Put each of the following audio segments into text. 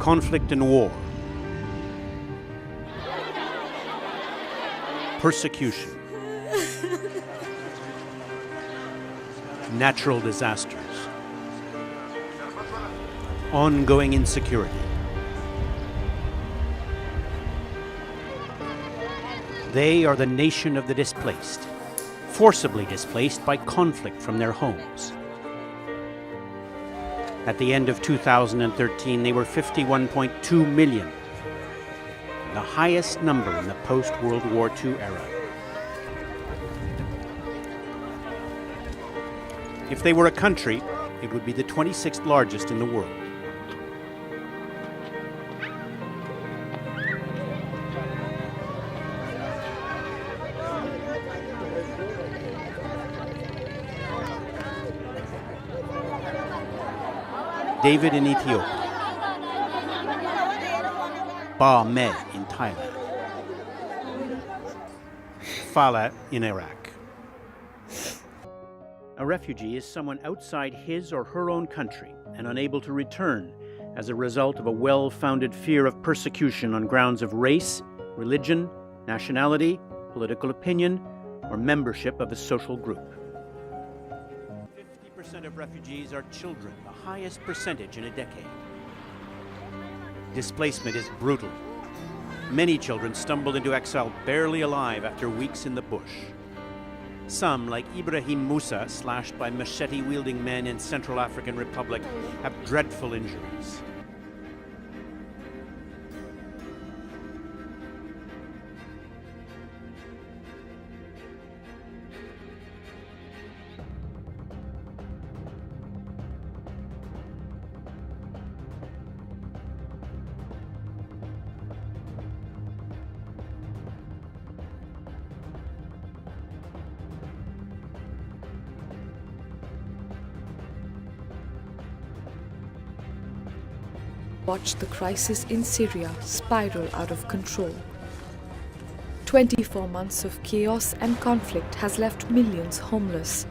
conflict and war, persecution, natural disasters, ongoing insecurity. They are the nation of the displaced, forcibly displaced by conflict from their homes. At the end of 2013, they were 51.2 million, the highest number in the post-World War II era. If they were a country, it would be the 26th largest in the world. David in Ethiopia, Ba Me in Thailand, Fala in Iraq. A refugee is someone outside his or her own country and unable to return as a result of a well-founded fear of persecution on grounds of race, religion, nationality, political opinion, or membership of a social group. 50% of refugees are children, the highest percentage in a decade. Displacement is brutal. Many children stumble into exile barely alive after weeks in the bush. Some, like Ibrahim Musa, slashed by machete-wielding men in Central African Republic, have dreadful injuries. Watch the crisis in Syria spiral out of control. 24 months of chaos and conflict has left millions homeless.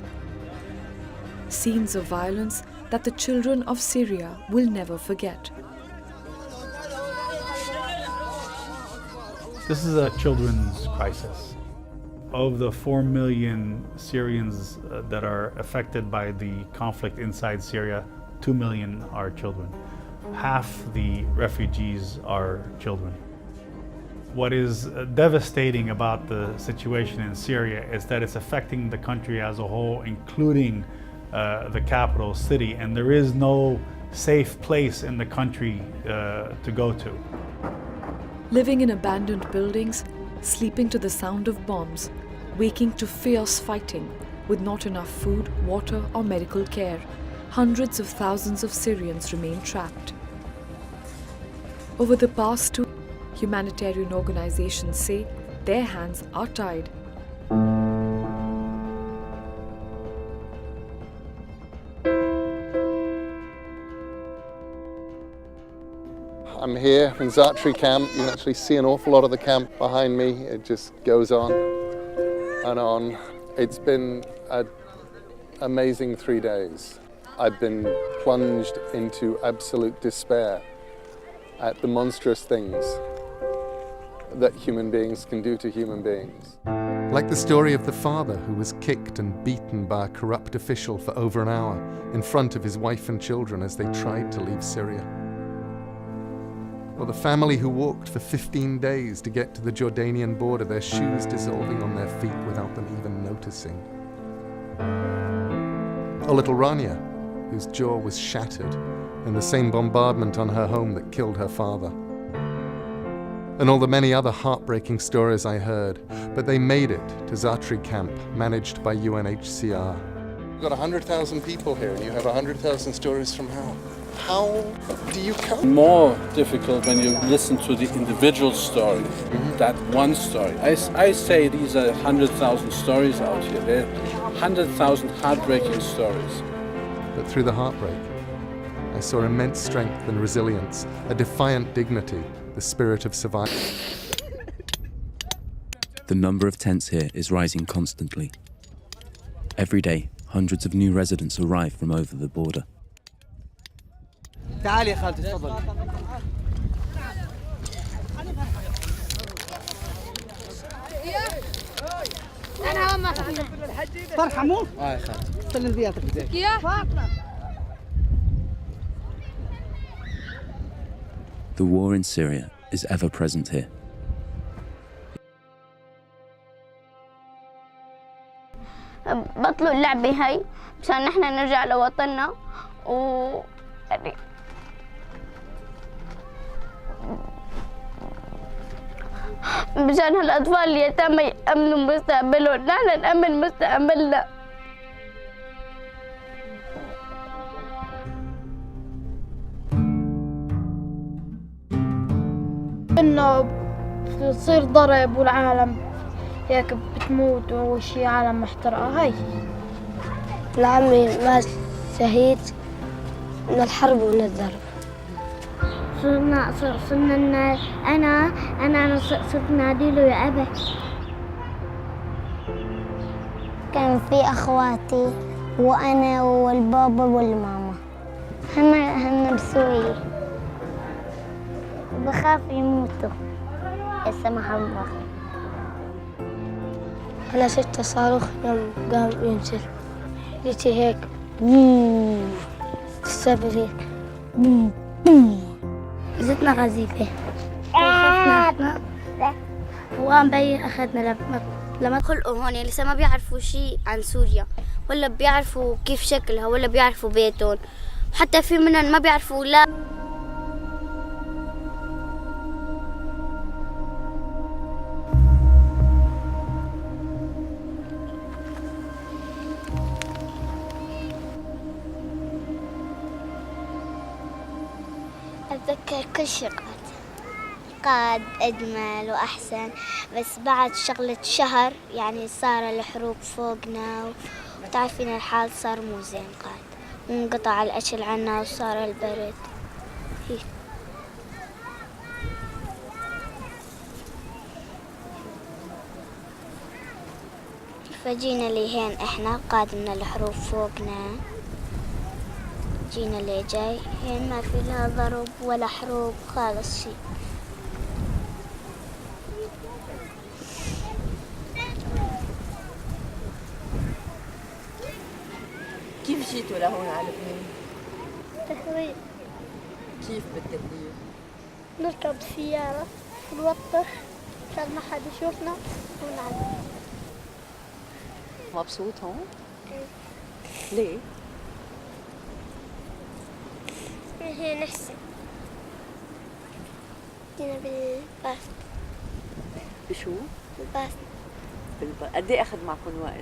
Scenes of violence that the children of Syria will never forget. This is a children's crisis. Of the 4 million Syrians that are affected by the conflict inside Syria, 2 million are children. Half the refugees are children. What is devastating about the situation in Syria is that it's affecting the country as a whole, including the capital city, and there is no safe place in the country to go to. Living in abandoned buildings, sleeping to the sound of bombs, waking to fierce fighting, with not enough food, water, or medical care, hundreds of thousands of Syrians remain trapped. Over the past 2 years, humanitarian organizations say their hands are tied. I'm here in Zatri camp. You can actually see an awful lot of the camp behind me. It just goes on and on. It's been an amazing 3 days. I've been plunged into absolute despair at the monstrous things that human beings can do to human beings. Like the story of the father who was kicked and beaten by a corrupt official for over an hour in front of his wife and children as they tried to leave Syria. Or the family who walked for 15 days to get to the Jordanian border, their shoes dissolving on their feet without them even noticing. Or little Rania, whose jaw was shattered in the same bombardment on her home that killed her father. And all the many other heartbreaking stories I heard, but they made it to Zatri camp, managed by UNHCR. You've got 100,000 people here and you have 100,000 stories from hell. How do you cope? More difficult when you listen to the individual story, that one story. I say these are 100,000 stories out here. There are 100,000 heartbreaking stories. But through the heartbreak, I saw immense strength and resilience, a defiant dignity, the spirit of survival. The number of tents here is rising constantly. Every day, hundreds of new residents arrive from over the border. The war in Syria is ever present here. بطلوا اللعبة هاي مشان نحن نرجع لوطننا مشان هالأطفال اليتامى يأمنوا مستقبلهم، نحن نأمن مستقبلنا. إنه بتصير ضرب والعالم هيك بتموت وشي عالم محترقة. هاي العمي مات شهيد من الحرب ومن الضرب. صرنا أنا صرت ناديله يا أبا. كان في أخواتي وأنا والبابا والماما هم بسوريا، بخاف يموتوا لا سمح الله. أنا شفت صاروخ يوم قام ينزل، جيتي هيك السبب هيك زدنا غزيفة خفنا احنا وقام بي أخذنا لما خلقوا هون لسه ما بيعرفوا شيء عن سوريا، ولا بيعرفوا كيف شكلها، ولا بيعرفوا بيتهم، حتى في منهم ما بيعرفوا لا أتذكر كل شيء قاد أجمل وأحسن، بس بعد شغلة شهر يعني صار الحروب فوقنا وتعرفين الحال صار مو زين قاد، وانقطع الأكل عنا وصار البرد. فجينا لهين احنا قاد من الحروب فوقنا، جينا اللي جاي هين ما في لا ضرب ولا حروب خالص شي. كيف جيتوا لهون على لبنان؟ تهريب. كيف بالتهريب؟ نركب سيارة ونوطر عشان ما حد يشوفنا ونعدي. مبسوط هون؟ ليه؟ هي نحسن جينا بالباص. بشو؟ بالباص. قد ايه أخذ معكم وقت؟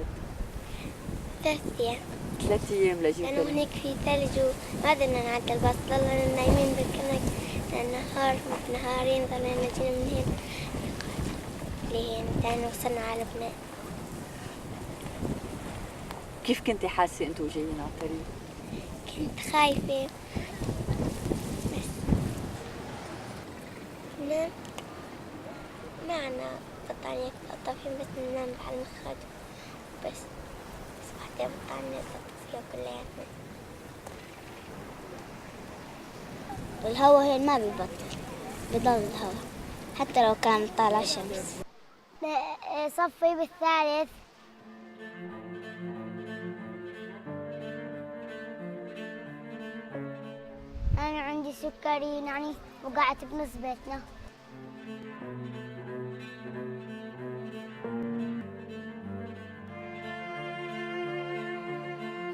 3 أيام. 3 أيام لجيتوا؟ لأنه هناك في ثلج وما قدرنا نعدي الباص، ضلنا نايمين بالكنك النهار نهارين، ضلنا جينا من هنا لهين تاني وصلنا على لبنان. كيف كنتي حاسة انتوا جايين على الطريق؟ كنت خايفة بس نام معنا بطانية طافين بس ننام بحال المخرج بس بعدين بطانية فيها كلياتنا. الهوا هين ما بيبطل، بضل الهوا حتى لو كان طالع شمس. صفي بالثالث. أنا عندي سكري يعني وقعت بنص بيتنا.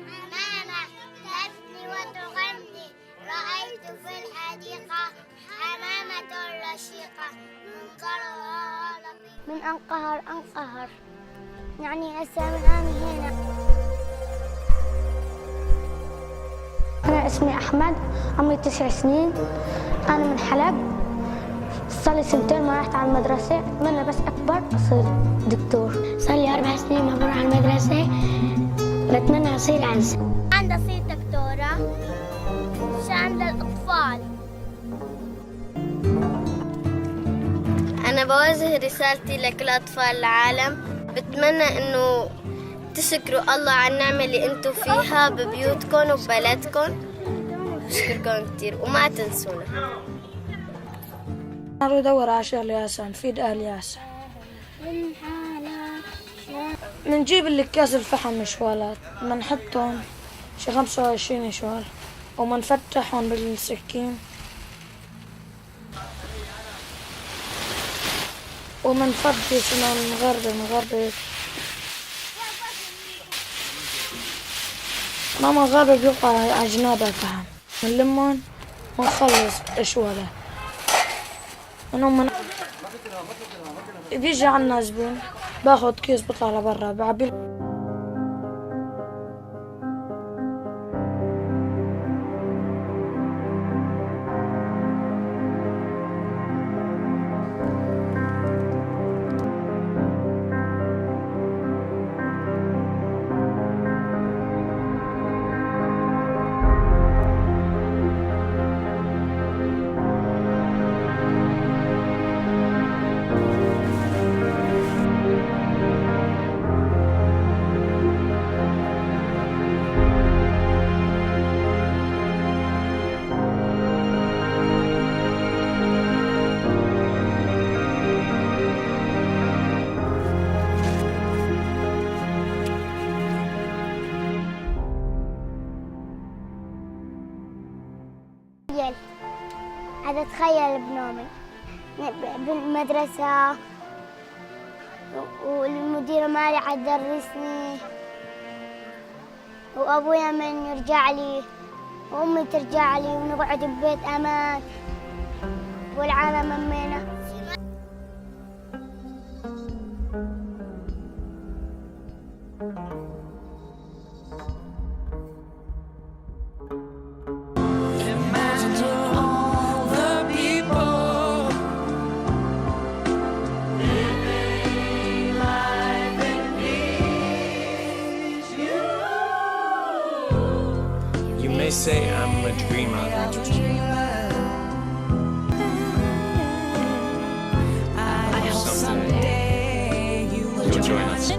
حمامة تفني وتغني، رأيت في الحديقة حمامة رشيقة منظرها لطيف. من أنقهر يعني هسه من أنا هنا. أنا اسمي أحمد، عمري 9 سنين، أنا من حلب. صار لي 2 سنين ما رحت على المدرسة، أتمنى بس أكبر أصير دكتور. صار لي 4 سنين ما بروح على المدرسة، بتمنى أصير عنز. عندي أصير دكتورة عشان الأطفال. أنا بوجه رسالتي لكل أطفال العالم، بتمنى إنه تشكروا الله على النعمة اللي انتم فيها ببيوتكم وببلدكم. بشكركم كثير وما تنسونا. أنا بدور على شغل ياسا نفيد أهل ياسا. منجيب اللي كاس الفحم شوالات منحطهم شي 25 شوال ومنفتحهم بالسكين ومنفضيش ونغربل ما منغربل بيوقع على جناب الفحم منلمهم ونخلص شوالة بيجي عنا زبون باخد كيس بطلع لبرا بعبي هذا تخيل بنومي بالمدرسة والمدير مالي عتدرسني وأبويا من يرجع لي وأمي ترجع لي ونقعد ببيت أمان والعالم أمينا. They say I'm a dreamer. I hope someday you'll join us.